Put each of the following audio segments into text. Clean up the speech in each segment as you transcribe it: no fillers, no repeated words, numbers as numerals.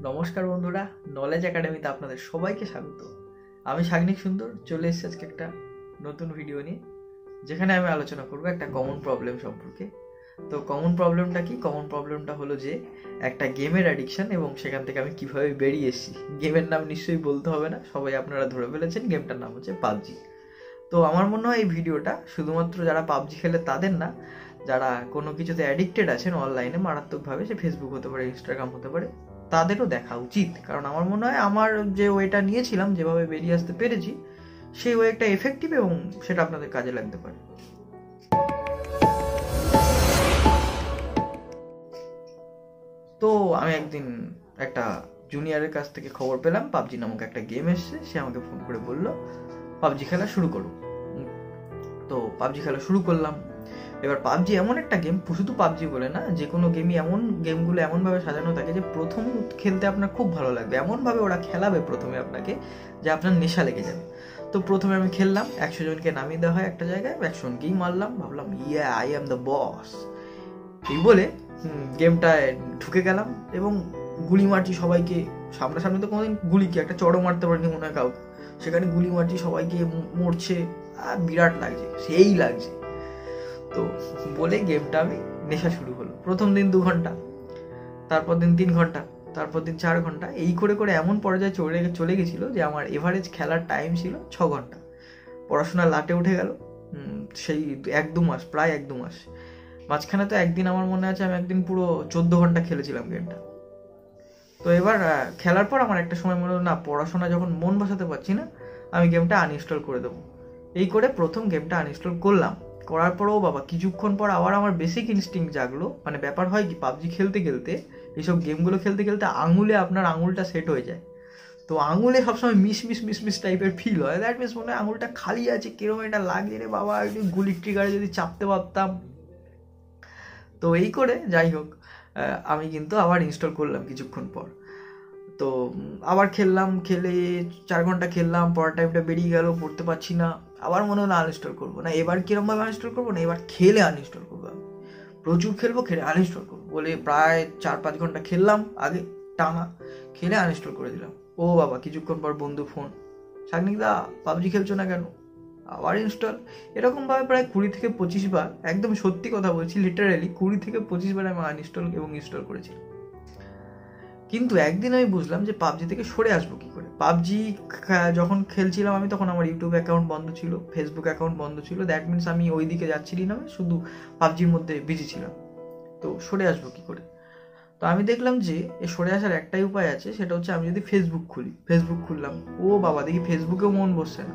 নমস্কার বন্ধুরা, নলেজ একাডেমিতে আপনাদের সবাইকে স্বাগত। আমি সাগ্নিক সুন্দর চলে এসেছি আজকে একটা নতুন ভিডিও নিয়ে, যেখানে আমি আলোচনা করব একটা কমন প্রবলেম সম্পর্কে। তো কমন প্রবলেমটা কি? কমন প্রবলেমটা হলো যে একটা গেমের অ্যাডিকশন এবং সেখান থেকে আমি কিভাবে বেরিয়ে এসেছি। গেমের নাম নিশ্চয়ই বলতে হবে না, সবাই আপনারা ধরে ফেলেছেন, গেমটার নাম হচ্ছে পাবজি। তো আমার মনে হয় এই ভিডিওটা শুধুমাত্র যারা পাবজি খেলে তাদের না, যারা কোনো কিছুতে অ্যাডিক্টেড আছেন অনলাইনে মারাত্মকভাবে, সে ফেসবুক হতে পারে, ইনস্টাগ্রাম হতে পারে, তাদেরও দেখা উচিত। কারণ আমার মনে হয় আমার যে ওয়েটা নিয়েছিলাম, যেভাবে বেরিয়ে আসতে পেরেছি, সেই ওয়ে একটা এফেক্টিভ এবং সেটা আপনাদের কাজে লাগতে পারে। তো আমি একদিন একটা জুনিয়রের কাছ থেকে খবর পেলাম পাবজি নামক একটা গেম এসছে। সে আমাকে ফোন করে বললো পাবজি খেলা শুরু করো। তো পাবজি খেলা শুরু করলাম। এবার পাবজি এমন একটা গেম, শুধু পাবজি বলে না, যে কোনো গেমই এমন, গেমগুলো এমনভাবে সাজানো থাকে যে প্রথম খেলতে আপনার খুব ভালো লাগবে, এমনভাবে ওরা খেলাবে প্রথমে আপনাকে যে আপনার নেশা লেগে যাবে। তো প্রথমে আমি খেললাম, 100 জনকে নামিয়ে দেওয়া হয় একটা জায়গায়, 100 জনকেই মারলাম, ভাবলাম yeah I am the boss, এই বলে গেমটায় ঢুকে গেলাম এবং গুলি মারছি সবাইকে। সামনাসামনি তো কোনোদিন গুলি কি একটা চড়ও মারতে পারিনি মনে হয় কাউকে, সেখানে গুলি মারছি, সবাইকে মরছে, বিরাট লাগছে, সেই লাগছে। তো বলে গেমটা আমি নেশা শুরু হলো। প্রথম দিন 2 ঘন্টা, তারপর দিন 3 ঘন্টা, তারপর দিন 4 ঘন্টা, এই করে করে এমন পর্যায়ে চলে গেছিলো যে আমার এভারেজ খেলার টাইম ছিল 6 ঘন্টা। পড়াশোনা লাটে উঠে গেল সেই 1-2 মাস, প্রায় 1-2 মাস। মাঝখানে তো একদিন আমার মনে আছে আমি একদিন পুরো 14 ঘন্টা খেলেছিলাম গেমটা। তো এবার খেলার পর আমার একটা সময় মনে হলো না, পড়াশোনা যখন মন বসাতে পারছি না, আমি গেমটা আনইনস্টল করে দেবো। এই করে প্রথম গেমটা আনইনস্টল করলাম। করার পরেও বাবা কিছুক্ষণ পর আবার আমার বেসিক ইনস্টিংক্ট জাগলো। মানে ব্যাপার হয় কি, পাবজি খেলতে খেলতে, এইসব গেমগুলো খেলতে খেলতে আঙুলে আপনার আঙুলটা সেট হয়ে যায়। তো আঙুলে সবসময় মিস টাইপের ফিল হয়। দ্যাট মিনস মনে হয় আঙুলটা খালি আছে, কিরকম এটা লাগছে রে বাবা, একটু গুলির ট্রিগারে যদি চাপতে পারতাম। তো এই করে যাই হোক, আমি কিন্তু আবার ইনস্টল করলাম কিছুক্ষণ পর। তো আবার খেললাম, খেলে 4 ঘন্টা খেললাম, পড়ার টাইমটা বেরিয়ে গেল, পড়তে পারছি না। আবার মনে হলো আনইনস্টল করবো না, এবার কিরমভাবে আনইনস্টল করবো না, এবার খেলে আনইনস্টল করবো। আমি প্রচুর খেলবো, খেলে আনইনস্টল করবো বলে প্রায় 4-5 ঘন্টা খেললাম আগে টানা, খেলে আনইনস্টল করে দিলাম। ও বাবা, কিছুক্ষণ পর বন্ধু ফোন, সাগ্নিকদা পাবজি খেলছো না কেন? আবার ইনস্টল। এরকমভাবে প্রায় 20 থেকে 25 বার, একদম সত্যি কথা বলছি, লিটারালি 20 থেকে 25 বার আমি আনইনস্টল এবং ইনস্টল করেছি। কিন্তু একদিন আমি বুঝলাম যে পাবজি থেকে সরে আসবো কি করে। পাবজি যখন খেলছিলাম আমি, তখন আমার ইউটিউব অ্যাকাউন্ট বন্ধ ছিল, ফেসবুক অ্যাকাউন্ট বন্ধ ছিল। দ্যাট মিনস আমি ওই দিকে যাচ্ছিলি না, শুধু পাবজির মধ্যে বিজি ছিলাম। তো সরে আসবো কি করে? তো আমি দেখলাম যে এ সরে আসার একটাই উপায় আছে, সেটা হচ্ছে আমি যদি ফেসবুক খুলি। ফেসবুক খুললাম, ও বাবা দেখি ফেসবুকেও মন বসছে না।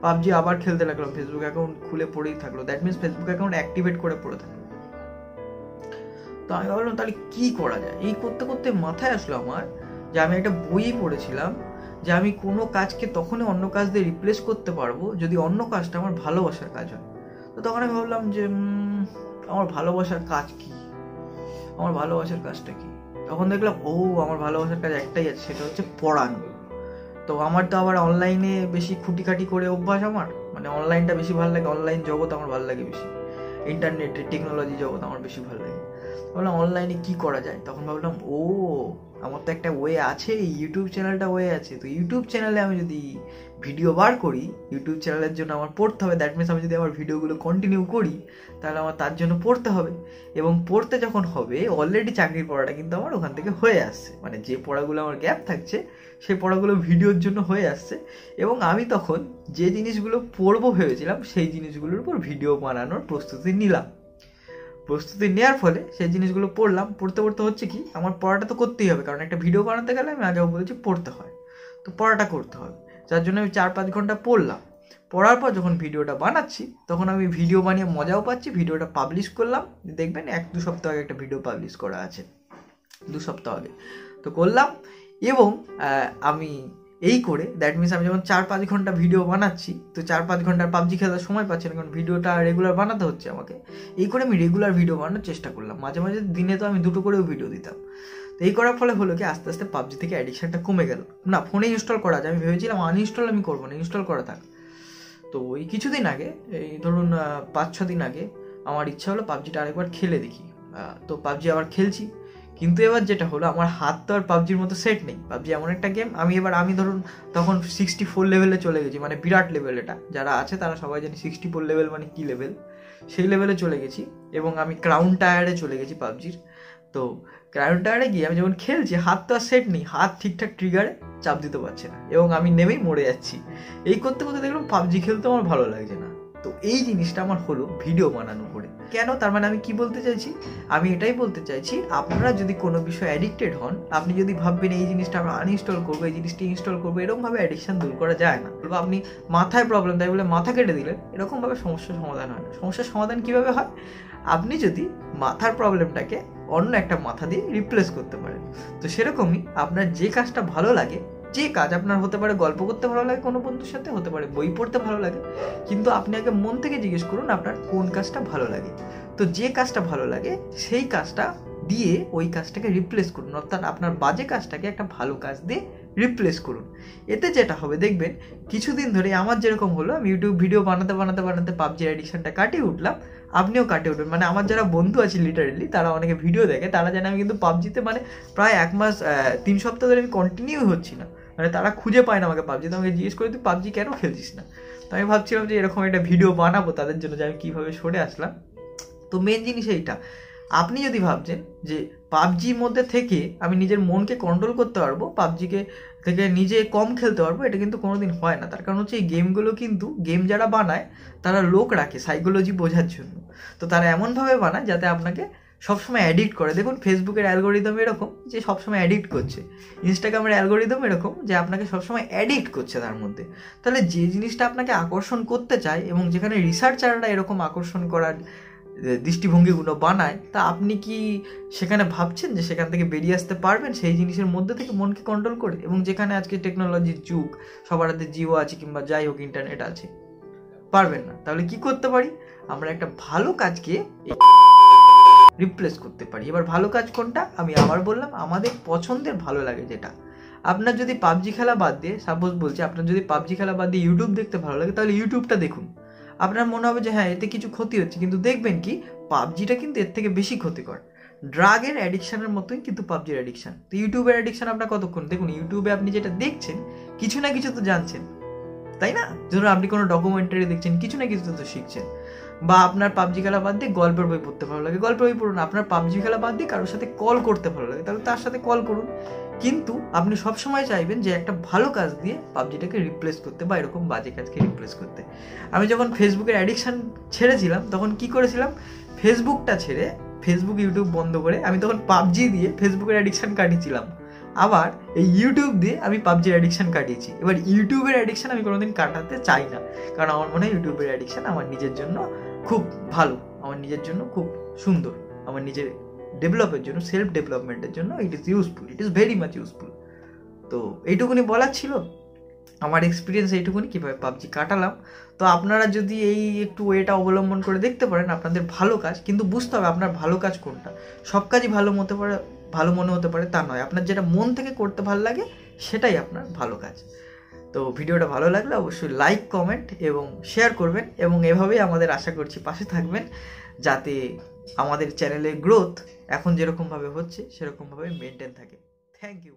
পাবজি আবার খেলতে লাগলাম, ফেসবুক অ্যাকাউন্ট খুলে পড়েই থাকলো। That means Facebook account activate করে পড়ে থাকলো। তো আমি ভাবলাম তাহলে কি করা যায়। এই করতে করতে মাথায় আসলো আমার যে আমি একটা বই পড়েছিলাম যে আমি কোনো কাজকে তখনই অন্য কাজ দিয়ে রিপ্লেস করতে পারবো যদি অন্য কাজটা আমার ভালোবাসার কাজ হয়। তো তখন আমি ভাবলাম যে আমার ভালোবাসার কাজ কি, আমার ভালোবাসার কাজটা কি। তখন দেখলাম আমার ভালোবাসার কাজ একটাই আছে, সেটা হচ্ছে পড়ানো। তো আমার তো আবার অনলাইনে বেশি খুঁটিখাটি করে অভ্যাস আমার, মানে অনলাইনটা বেশি ভালো লাগে, অনলাইন জগৎ আমার ভালো লাগে বেশি, ইন্টারনেটের টেকনোলজি জগৎ আমার বেশি ভালো লাগে। ভাবলাম অনলাইনে কি করা যায়। তখন ভাবলাম আমার তো একটা ওয়ে আছে, ইউটিউব চ্যানেলটা ওয়ে আছে। তো ইউটিউব চ্যানেলে আমি যদি ভিডিও বার করি, ইউটিউব চ্যানেলের জন্য আমার পড়তে হবে। দ্যাট মিনস আমি যদি আমার ভিডিওগুলো কন্টিনিউ করি, তাহলে আমার তার জন্য পড়তে হবে। এবং পড়তে যখন হবে, অলরেডি চাকরির পড়াটা কিন্তু আমার ওখান থেকে হয়ে আসছে, মানে যে পড়াগুলো আমার গ্যাপ থাকছে সেই পড়াগুলো ভিডিওর জন্য হয়ে আসছে। এবং আমি তখন যে জিনিসগুলো পড়বো ভেবেছিলাম, সেই জিনিসগুলোর উপর ভিডিও বানানোর প্রস্তুতি নিলাম। প্রস্তুতি নেওয়ার ফলে সেই জিনিসগুলো পড়লাম। পড়তে পড়তে হচ্ছে কি, আমার পড়াটা তো করতেই হবে, কারণ একটা ভিডিও বানাতে গেলে আমি আগেও বলেছি পড়তে হয়, তো পড়াটা করতে হবে। যার জন্য আমি 4-5 ঘন্টা পড়লাম। পড়ার পর যখন ভিডিওটা বানাচ্ছি, তখন আমি ভিডিও বানিয়ে মজাও পাচ্ছি। ভিডিওটা পাবলিশ করলাম, দেখবেন 1-2 সপ্তাহ আগে একটা ভিডিও পাবলিশ করা আছে, 2 সপ্তাহ আগে তো করলাম। এবং আমি এই করে, দ্যাট মিনস আমি যখন 4-5 ঘন্টা ভিডিও বানাচ্ছি, তো 4-5 ঘন্টার পাবজি খেলার সময় পাচ্ছি না, কারণ ভিডিওটা রেগুলার বানাতে হচ্ছে আমাকে। এই করে আমি রেগুলার ভিডিও বানানোর চেষ্টা করলাম। মাঝে মাঝে দিনে তো আমি 2টো করেও ভিডিও দিতাম। তো এই করার ফলে হলো কি, আস্তে আস্তে পাবজি থেকে অ্যাডিকশানটা কমে গেল। না, ফোনে ইনস্টল করা যায়, আমি ভেবেছিলাম আনইনস্টল আমি করবো না, ইনস্টল করা থাক। তো ওই কিছুদিন আগে, এই ধরুন 5-6 দিন আগে, আমার ইচ্ছা হলো পাবজিটা আরেকবার খেলে দেখি। তো পাবজি আবার খেলছি, কিন্তু এবার যেটা হলো, আমার হাত তো আর পাবজির মতো সেট নেই। পাবজি এমন একটা গেম, আমি ধরুন তখন 64 লেভেলে চলে গেছি, মানে বিরাট লেভেল। এটা যারা আছে তারা সবাই জানি 64 লেভেল মানে কী লেভেল, সেই লেভেলে চলে গেছি। এবং আমি ক্রাউন টায়ারে চলে গেছি পাবজির। তো ক্রাউন টায়ারে গিয়ে আমি যখন খেলছি, হাত তো আর সেট নেই, হাত ঠিকঠাক ট্রিগারে চাপ দিতে পারছে না, এবং আমি নেমেই মরে যাচ্ছি। এই করতে করতে দেখলাম পাবজি খেলতে আমার ভালো লাগছে না। তো এই জিনিসটা আমার হলো ভিডিও বানানো করে। কেন? তার মানে আমি কি বলতে চাইছি, আমি এটাই বলতে চাইছি, আপনারা যদি কোনো বিষয়ে অ্যাডিক্টেড হন, আপনি যদি ভাববেন এই জিনিসটা আমরা আনইনস্টল করবো, এই জিনিসটা ইনস্টল করবো, এরকমভাবে অ্যাডিকশান দূর করা যায় না। বা আপনি মাথায় প্রবলেম, তাই বলে মাথা কেটে দিলেন, এরকমভাবে সমস্যার সমাধান হয় না। সমস্যার সমাধান কীভাবে হয়? আপনি যদি মাথার প্রবলেমটাকে অন্য একটা মাথা দিয়ে রিপ্লেস করতে পারেন। তো সেরকমই আপনার যে কাজটা ভালো লাগে, যে কাজ আপনার হতে পারে গল্প করতে ভালো লাগে কোনো বন্ধুর সাথে, হতে পারে বই পড়তে ভালো লাগে, কিন্তু আপনি আগে মন থেকে জিজ্ঞেস করুন আপনার কোন কাজটা ভালো লাগে। তো যে কাজটা ভালো লাগে সেই কাজটা দিয়ে ওই কাজটাকে রিপ্লেস করুন, অর্থাৎ আপনার বাজে কাজটাকে একটা ভালো কাজ দিয়ে রিপ্লেস করুন। এতে যেটা হবে দেখবেন, কিছুদিন ধরে আমার যেরকম হলো, আমি ইউটিউব ভিডিও বানাতে বানাতে বানাতে পাবজির অ্যাডিকশনটা কাটিয়ে উঠলাম, আপনিও কাটিয়ে উঠবেন। মানে আমার যারা বন্ধু আছে লিটারেলি, তারা অনেকে ভিডিও দেখে, তারা জানে আমি কিন্তু পাবজিতে মানে প্রায় 1 মাস 3 সপ্তাহ ধরে আমি কন্টিনিউ হচ্ছি না। মানে তারা খুঁজে পায় না আমাকে পাবজিতে, আমাকে জিজ্ঞেস করে তুই পাবজি কেন খেলছিস না। তো আমি ভাবছিলাম যে এরকম একটা ভিডিও বানাবো তাদের জন্য, যে আমি কীভাবে সরে আসলাম। তো মেন জিনিস এইটা, আপনি যদি ভাবছেন যে পাবজির মধ্যে থেকে আমি নিজের মনকে কন্ট্রোল করতে পারবো, পাবজিকে থেকে নিজে কম খেলতে পারবো, এটা কিন্তু কোনোদিন হয় না। তার কারণ হচ্ছে এই গেমগুলো কিন্তু, গেম যারা বানায় তারা লোক রাখে সাইকোলজি বোঝার জন্য। তো তারা এমনভাবে বানায় যাতে আপনাকে সবসময় অ্যাডিক্ট করে। দেখুন ফেসবুকের অ্যালগোরিদম এরকম যে সবসময় অ্যাডিক্ট করছে, ইনস্টাগ্রামের অ্যালগোরিদম এরকম যে আপনাকে সবসময় অ্যাডিক্ট করছে তার মধ্যে। তাহলে যে জিনিসটা আপনাকে আকর্ষণ করতে চায়, এবং যেখানে রিসার্চাররা এরকম আকর্ষণ করার দৃষ্টিভঙ্গিগুলো বানায়, তা আপনি কি সেখানে ভাবছেন যে সেখান থেকে বেরিয়ে আসতে পারবেন সেই জিনিসের মধ্যে থেকে মনকে কন্ট্রোল করে? এবং যেখানে আজকে টেকনোলজির যুগ, সবার হাতে জিও আছে কিংবা যাই হোক ইন্টারনেট আছে, পারবেন না। তাহলে কি করতে পারি? আমরা একটা ভালো কাজকে রিপ্লেস করতে পারি। এবার ভালো কাজ কোনটা? আমি আবার বললাম, আমাদের পছন্দের ভালো লাগে যেটা। আপনার যদি পাবজি খেলা বাদ দিয়ে, সাপোজ বলছি, আপনার যদি পাবজি খেলা বাদ দিয়ে ইউটিউব দেখতে ভালো লাগে, তাহলে ইউটিউবটা দেখুন। আপনার মনে হবে যে হ্যাঁ এতে কিছু ক্ষতি হচ্ছে, কিন্তু দেখবেন কি পাবজিটা কিন্তু এর থেকে বেশি ক্ষতিকর। ড্রাগের অ্যাডিকশানের মতোই কিন্তু পাবজির অ্যাডিকশান। তো ইউটিউবের অ্যাডিকশান আপনার কতক্ষণ? দেখুন ইউটিউবে আপনি যেটা দেখছেন কিছু না কিছু তো জানছেন, তাই না? ধরুন আপনি কোনো ডকুমেন্টারি দেখছেন, কিছু না কিছু তো শিখছেন। বা আপনার পাবজি খেলা বাদ দিয়ে গল্পের বই পড়তে ভালো লাগে, গল্পের বই পড়ুন। আপনার পাবজি খেলা বাদ দিয়ে কারোর সাথে কল করতে ভালো লাগে, তাহলে তার সাথে কল করুন। কিন্তু আপনি সবসময় চাইবেন যে একটা ভালো কাজ দিয়ে পাবজিটাকে রিপ্লেস করতে, বা এরকম বাজে কাজকে রিপ্লেস করতে। আমি যখন ফেসবুকের অ্যাডিকশান ছেড়েছিলাম, তখন কি করেছিলাম, ফেসবুকটা ছেড়ে, ফেসবুক ইউটিউব বন্ধ করে আমি তখন পাবজি দিয়ে ফেসবুকের অ্যাডিকশান কাটিয়েছিলাম। আবার এই ইউটিউব দিয়ে আমি পাবজির অ্যাডিকশান কাটিয়েছি। এবার ইউটিউবের অ্যাডিকশান আমি কোনোদিন কাটাতে চাই না, কারণ আমার মনে হয় ইউটিউবের অ্যাডিকশান আমার নিজের জন্য খুব ভালো, আমার নিজের জন্য খুব সুন্দর, আমার নিজের ডেভেলপের জন্য, সেলফ ডেভেলপমেন্টের জন্য it is useful, it is very much useful. তো এইটুকুনি বলার ছিল, আমার এক্সপিরিয়েন্স এইটুকুনি কীভাবে পাবজি কাটালাম। তো আপনারা যদি এই একটু ওয়েটা অবলম্বন করে দেখতে পারেন, আপনাদের ভালো কাজ, কিন্তু বুঝতে হবে আপনার ভালো কাজ কোনটা। সব কাজই ভালো মনে হতে পারে তা নয়, আপনার যেটা মন থেকে করতে ভালো লাগে সেটাই আপনার ভালো কাজ। তো ভিডিওটা ভালো লাগলে অবশ্যই লাইক, কমেন্ট এবং শেয়ার করবেন, এবং এভাবেই আমাদের আশা করছি পাশে থাকবেন, যাতে আমাদের চ্যানেলের গ্রোথ এখন যেরকমভাবে হচ্ছে সেরকমভাবে মেনটেন থাকে। Thank you.